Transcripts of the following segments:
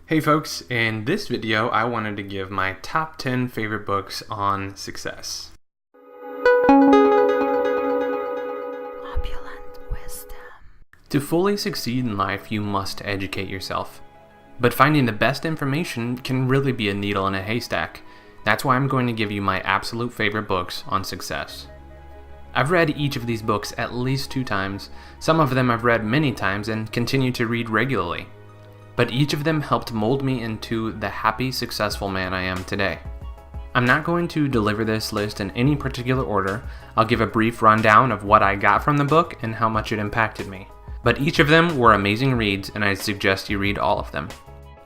Hey folks, in this video I wanted to give my top 10 favorite books on success. Opulent wisdom. To fully succeed in life, you must educate yourself. But finding the best information can really be a needle in a haystack. That's why I'm going to give you my absolute favorite books on success. I've read each of these books at least 2 times. Some of them I've read many times and continue to read regularly. But each of them helped mold me into the happy, successful man I am today. I'm not going to deliver this list in any particular order. I'll give a brief rundown of what I got from the book and how much it impacted me. But each of them were amazing reads, and I suggest you read all of them.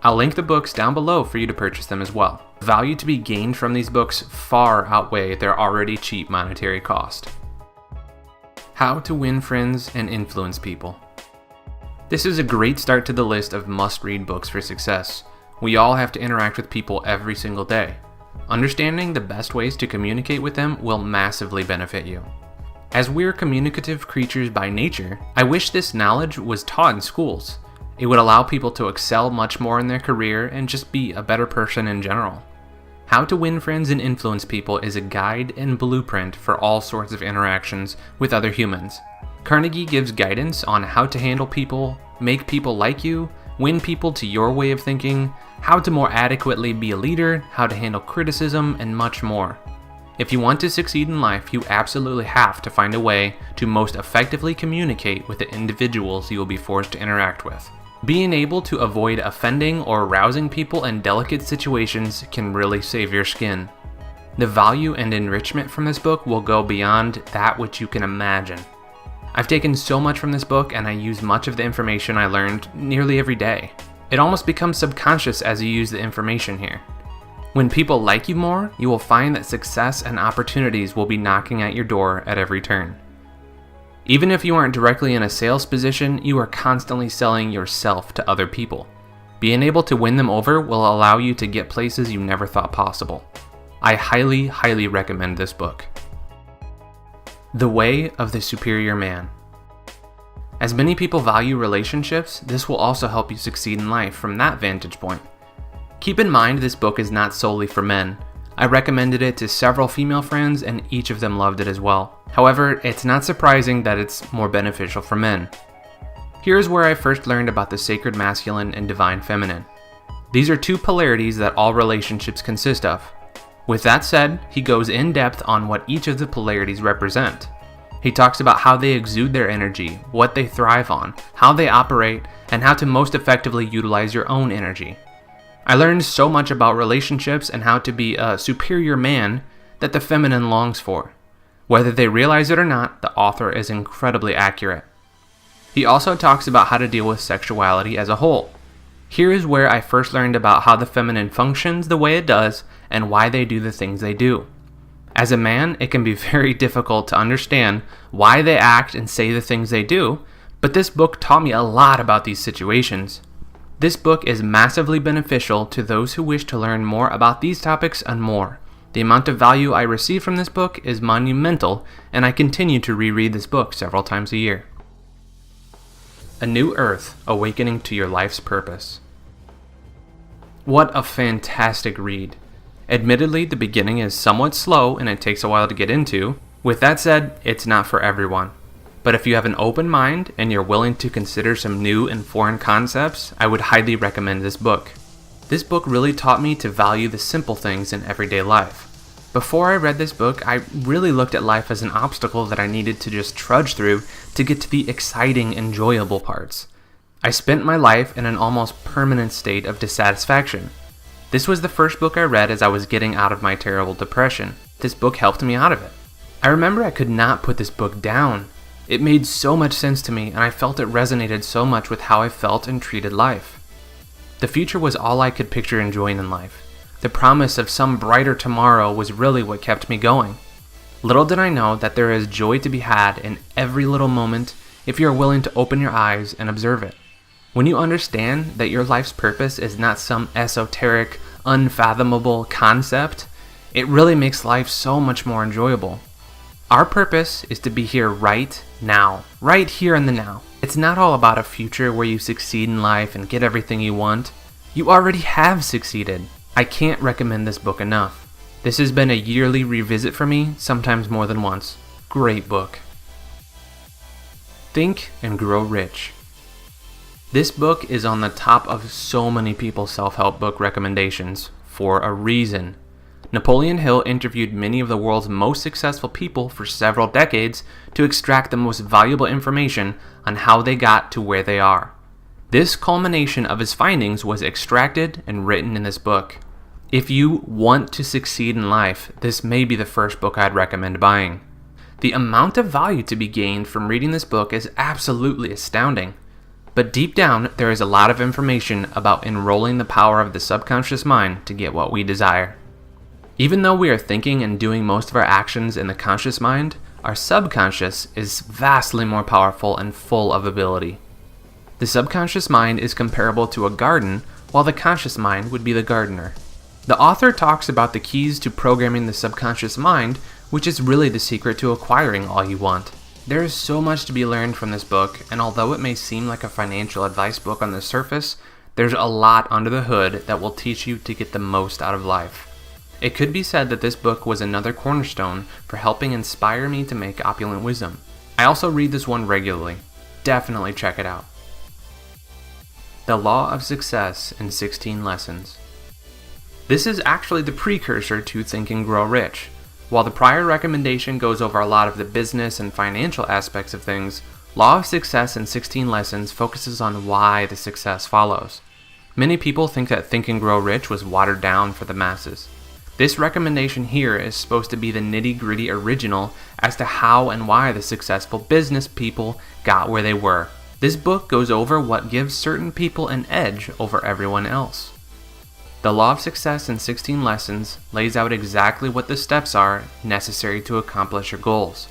I'll link the books down below for you to purchase them as well. The value to be gained from these books far outweigh their already cheap monetary cost. How to Win Friends and Influence People. This is a great start to the list of must-read books for success. We all have to interact with people every single day. Understanding the best ways to communicate with them will massively benefit you. As we're communicative creatures by nature, I wish this knowledge was taught in schools. It would allow people to excel much more in their career and just be a better person in general. How to Win Friends and Influence People is a guide and blueprint for all sorts of interactions with other humans. Carnegie gives guidance on how to handle people, make people like you, win people to your way of thinking, how to more adequately be a leader, how to handle criticism, and much more. If you want to succeed in life, you absolutely have to find a way to most effectively communicate with the individuals you will be forced to interact with. Being able to avoid offending or arousing people in delicate situations can really save your skin. The value and enrichment from this book will go beyond that which you can imagine. I've taken so much from this book, and I use much of the information I learned nearly every day. It almost becomes subconscious as you use the information here. When people like you more, you will find that success and opportunities will be knocking at your door at every turn. Even if you aren't directly in a sales position, you are constantly selling yourself to other people. Being able to win them over will allow you to get places you never thought possible. I highly recommend this book. The Way of the Superior Man. As many people value relationships, this will also help you succeed in life from that vantage point. Keep in mind this book is not solely for men. I recommended it to several female friends and each of them loved it as well. However, it's not surprising that it's more beneficial for men. Here's where I first learned about the sacred masculine and divine feminine. These are 2 polarities that all relationships consist of. With that said, he goes in depth on what each of the polarities represent. He talks about how they exude their energy, what they thrive on, how they operate, and how to most effectively utilize your own energy. I learned so much about relationships and how to be a superior man that the feminine longs for. Whether they realize it or not, the author is incredibly accurate. He also talks about how to deal with sexuality as a whole. Here is where I first learned about how the feminine functions the way it does and why they do the things they do. As a man, it can be very difficult to understand why they act and say the things they do, but this book taught me a lot about these situations. This book is massively beneficial to those who wish to learn more about these topics and more. The amount of value I receive from this book is monumental, and I continue to reread this book several times a year. A New Earth: Awakening to Your Life's Purpose. What a fantastic read. Admittedly, the beginning is somewhat slow and it takes a while to get into. With that said, it's not for everyone. But if you have an open mind and you're willing to consider some new and foreign concepts, I would highly recommend this book. This book really taught me to value the simple things in everyday life. Before I read this book, I really looked at life as an obstacle that I needed to just trudge through to get to the exciting, enjoyable parts. I spent my life in an almost permanent state of dissatisfaction. This was the first book I read as I was getting out of my terrible depression. This book helped me out of it. I remember I could not put this book down. It made so much sense to me, and I felt it resonated so much with how I felt and treated life. The future was all I could picture enjoying in life. The promise of some brighter tomorrow was really what kept me going. Little did I know that there is joy to be had in every little moment if you are willing to open your eyes and observe it. When you understand that your life's purpose is not some esoteric, unfathomable concept, it really makes life so much more enjoyable. Our purpose is to be here right now, right here in the now. It's not all about a future where you succeed in life and get everything you want. You already have succeeded. I can't recommend this book enough. This has been a yearly revisit for me, sometimes more than once. Great book. Think and Grow Rich. This book is on the top of so many people's self-help book recommendations for a reason. Napoleon Hill interviewed many of the world's most successful people for several decades to extract the most valuable information on how they got to where they are. This culmination of his findings was extracted and written in this book. If you want to succeed in life, this may be the first book I'd recommend buying. The amount of value to be gained from reading this book is absolutely astounding. But deep down, there is a lot of information about enrolling the power of the subconscious mind to get what we desire. Even though we are thinking and doing most of our actions in the conscious mind, our subconscious is vastly more powerful and full of ability. The subconscious mind is comparable to a garden, while the conscious mind would be the gardener. The author talks about the keys to programming the subconscious mind, which is really the secret to acquiring all you want. There is so much to be learned from this book, and although it may seem like a financial advice book on the surface, there's a lot under the hood that will teach you to get the most out of life. It could be said that this book was another cornerstone for helping inspire me to make opulent wisdom. I also read this one regularly. Definitely check it out. The Law of Success in 16 Lessons. This is actually the precursor to Think and Grow Rich. While the prior recommendation goes over a lot of the business and financial aspects of things, Law of Success in 16 Lessons focuses on why the success follows. Many people think that Think and Grow Rich was watered down for the masses. This recommendation here is supposed to be the nitty-gritty original as to how and why the successful business people got where they were. This book goes over what gives certain people an edge over everyone else. The Law of Success in 16 Lessons lays out exactly what the steps are necessary to accomplish your goals.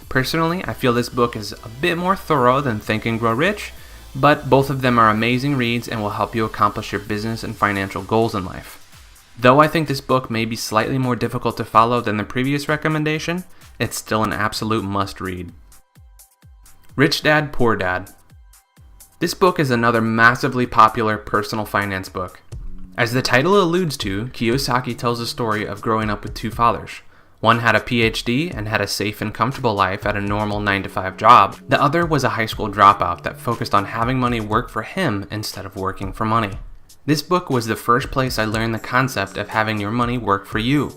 Personally, I feel this book is a bit more thorough than Think and Grow Rich, but both of them are amazing reads and will help you accomplish your business and financial goals in life. Though I think this book may be slightly more difficult to follow than the previous recommendation, it's still an absolute must-read. Rich Dad, Poor Dad. This book is another massively popular personal finance book. As the title alludes to, Kiyosaki tells the story of growing up with two fathers. One had a PhD and had a safe and comfortable life at a normal 9-to-5 job. The other was a high school dropout that focused on having money work for him instead of working for money. This book was the first place I learned the concept of having your money work for you.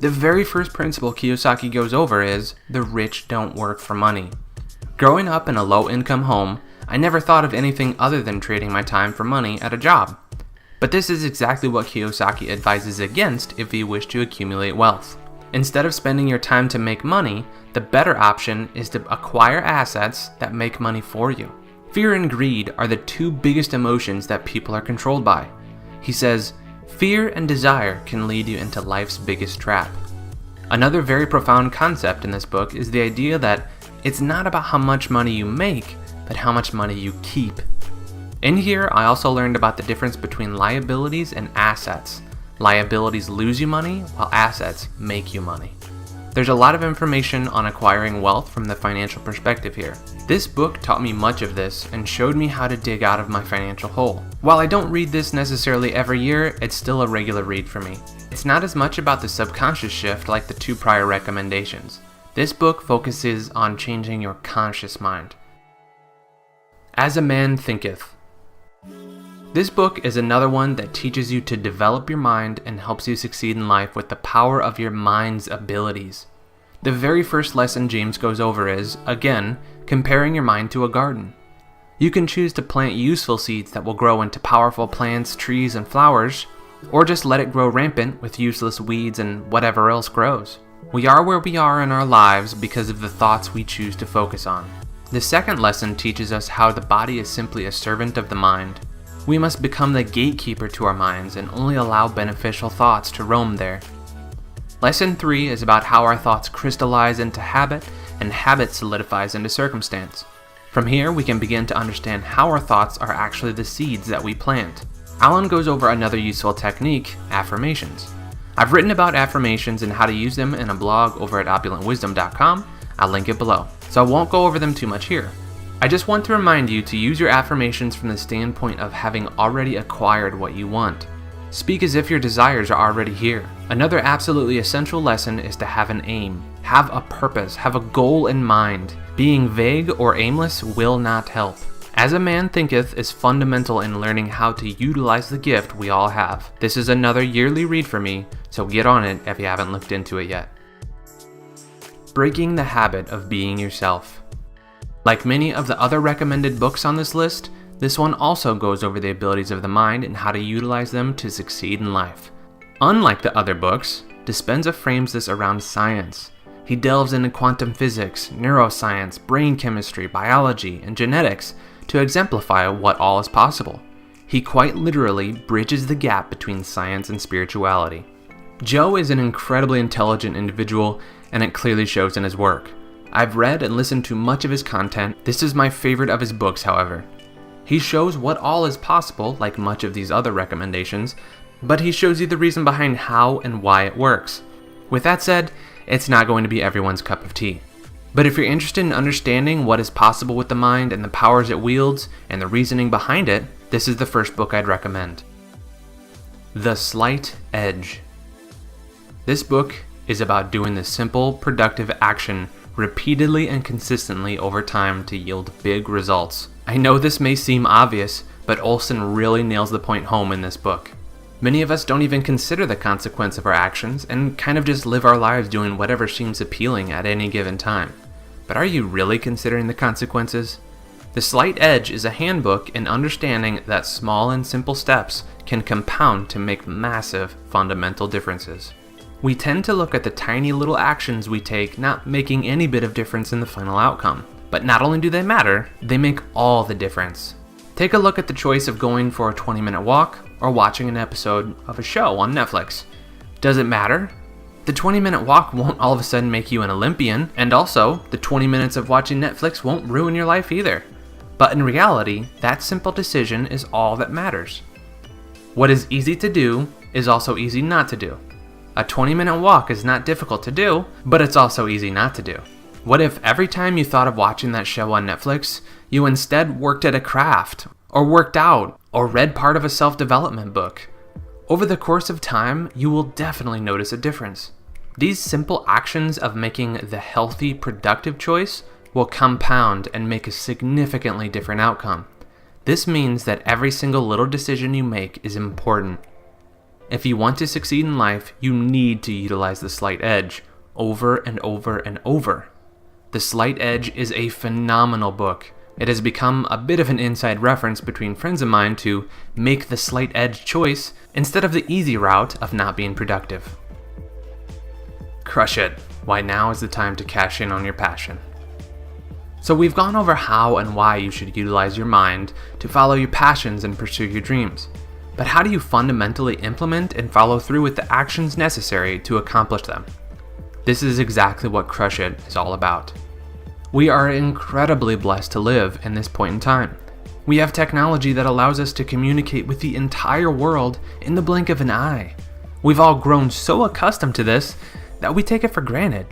The very first principle Kiyosaki goes over is, the rich don't work for money. Growing up in a low-income home, I never thought of anything other than trading my time for money at a job. But this is exactly what Kiyosaki advises against if you wish to accumulate wealth. Instead of spending your time to make money, the better option is to acquire assets that make money for you. Fear and greed are the two biggest emotions that people are controlled by. He says, fear and desire can lead you into life's biggest trap. Another very profound concept in this book is the idea that it's not about how much money you make, but how much money you keep. In here, I also learned about the difference between liabilities and assets. Liabilities lose you money, while assets make you money. There's a lot of information on acquiring wealth from the financial perspective here. This book taught me much of this and showed me how to dig out of my financial hole. While I don't read this necessarily every year, it's still a regular read for me. It's not as much about the subconscious shift like the two prior recommendations. This book focuses on changing your conscious mind. As a Man Thinketh. This book is another one that teaches you to develop your mind and helps you succeed in life with the power of your mind's abilities. The very first lesson James goes over is, again, comparing your mind to a garden. You can choose to plant useful seeds that will grow into powerful plants, trees, and flowers, or just let it grow rampant with useless weeds and whatever else grows. We are where we are in our lives because of the thoughts we choose to focus on. The second lesson teaches us how the body is simply a servant of the mind. We must become the gatekeeper to our minds and only allow beneficial thoughts to roam there. Lesson 3 is about how our thoughts crystallize into habit and habit solidifies into circumstance. From here, we can begin to understand how our thoughts are actually the seeds that we plant. Alan goes over another useful technique, affirmations. I've written about affirmations and how to use them in a blog over at opulentwisdom.com. I'll link it below, so I won't go over them too much here. I just want to remind you to use your affirmations from the standpoint of having already acquired what you want. Speak as if your desires are already here. Another absolutely essential lesson is to have an aim. Have a purpose, have a goal in mind. Being vague or aimless will not help. As a Man Thinketh is fundamental in learning how to utilize the gift we all have. This is another yearly read for me, so get on it if you haven't looked into it yet. Breaking the habit of being yourself. Like many of the other recommended books on this list, this one also goes over the abilities of the mind and how to utilize them to succeed in life. Unlike the other books, Dispenza frames this around science. He delves into quantum physics, neuroscience, brain chemistry, biology, and genetics to exemplify what all is possible. He quite literally bridges the gap between science and spirituality. Joe is an incredibly intelligent individual, and it clearly shows in his work. I've read and listened to much of his content. This is my favorite of his books, however. He shows what all is possible, like much of these other recommendations, but he shows you the reason behind how and why it works. With that said, it's not going to be everyone's cup of tea. But if you're interested in understanding what is possible with the mind and the powers it wields and the reasoning behind it, this is the first book I'd recommend. The Slight Edge. This book is about doing the simple, productive action repeatedly and consistently over time to yield big results. I know this may seem obvious, but Olson really nails the point home in this book. Many of us don't even consider the consequence of our actions and kind of just live our lives doing whatever seems appealing at any given time. But are you really considering the consequences? The Slight Edge is a handbook in understanding that small and simple steps can compound to make massive fundamental differences. We tend to look at the tiny little actions we take not making any bit of difference in the final outcome. But not only do they matter, they make all the difference. Take a look at the choice of going for a 20-minute walk or watching an episode of a show on Netflix. Does it matter? The 20-minute walk won't all of a sudden make you an Olympian, and also, the 20 minutes of watching Netflix won't ruin your life either. But in reality, that simple decision is all that matters. What is easy to do is also easy not to do. A 20-minute walk is not difficult to do, but it's also easy not to do. What if every time you thought of watching that show on Netflix, you instead worked at a craft, or worked out, or read part of a self-development book? Over the course of time, you will definitely notice a difference. These simple actions of making the healthy, productive choice will compound and make a significantly different outcome. This means that every single little decision you make is important. If you want to succeed in life, you need to utilize the Slight Edge over and over and over. The Slight Edge is a phenomenal book. It has become a bit of an inside reference between friends of mine to make the slight edge choice instead of the easy route of not being productive. Crush It. Why now is the time to cash in on your passion. So we've gone over how and why you should utilize your mind to follow your passions and pursue your dreams. But how do you fundamentally implement and follow through with the actions necessary to accomplish them? This is exactly what Crush It is all about. We are incredibly blessed to live in this point in time. We have technology that allows us to communicate with the entire world in the blink of an eye. We've all grown so accustomed to this that we take it for granted.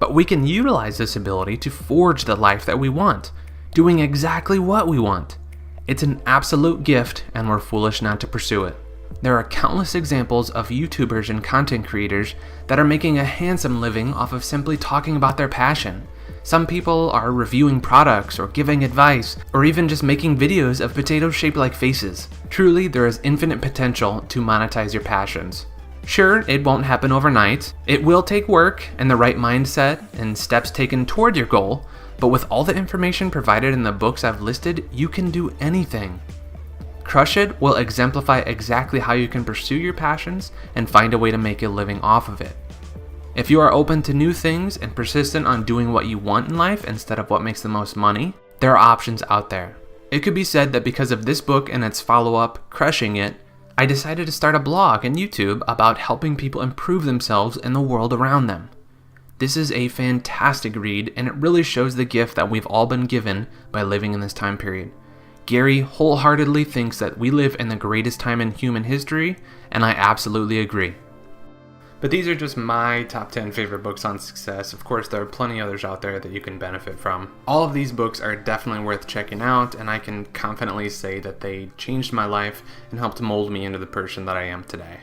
But we can utilize this ability to forge the life that we want, doing exactly what we want. It's an absolute gift, and we're foolish not to pursue it. There are countless examples of YouTubers and content creators that are making a handsome living off of simply talking about their passion. Some people are reviewing products or giving advice, or even just making videos of potatoes shaped like faces. Truly, there is infinite potential to monetize your passions. Sure, it won't happen overnight. It will take work and the right mindset and steps taken toward your goal, but with all the information provided in the books I've listed, you can do anything. Crush It will exemplify exactly how you can pursue your passions and find a way to make a living off of it. If you are open to new things and persistent on doing what you want in life instead of what makes the most money, there are options out there. It could be said that because of this book and its follow-up, Crushing It, I decided to start a blog and YouTube about helping people improve themselves and the world around them. This is a fantastic read, and it really shows the gift that we've all been given by living in this time period. Gary wholeheartedly thinks that we live in the greatest time in human history, and I absolutely agree. But these are just my top 10 favorite books on success. Of course, there are plenty others out there that you can benefit from. All of these books are definitely worth checking out, and I can confidently say that they changed my life and helped mold me into the person that I am today.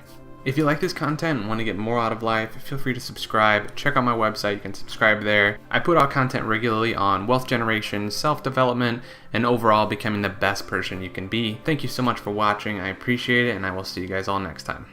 If you like this content and want to get more out of life, feel free to subscribe. Check out my website, you can subscribe there. I put out content regularly on wealth generation, self-development, and overall becoming the best person you can be. Thank you so much for watching. I appreciate it, and I will see you guys all next time.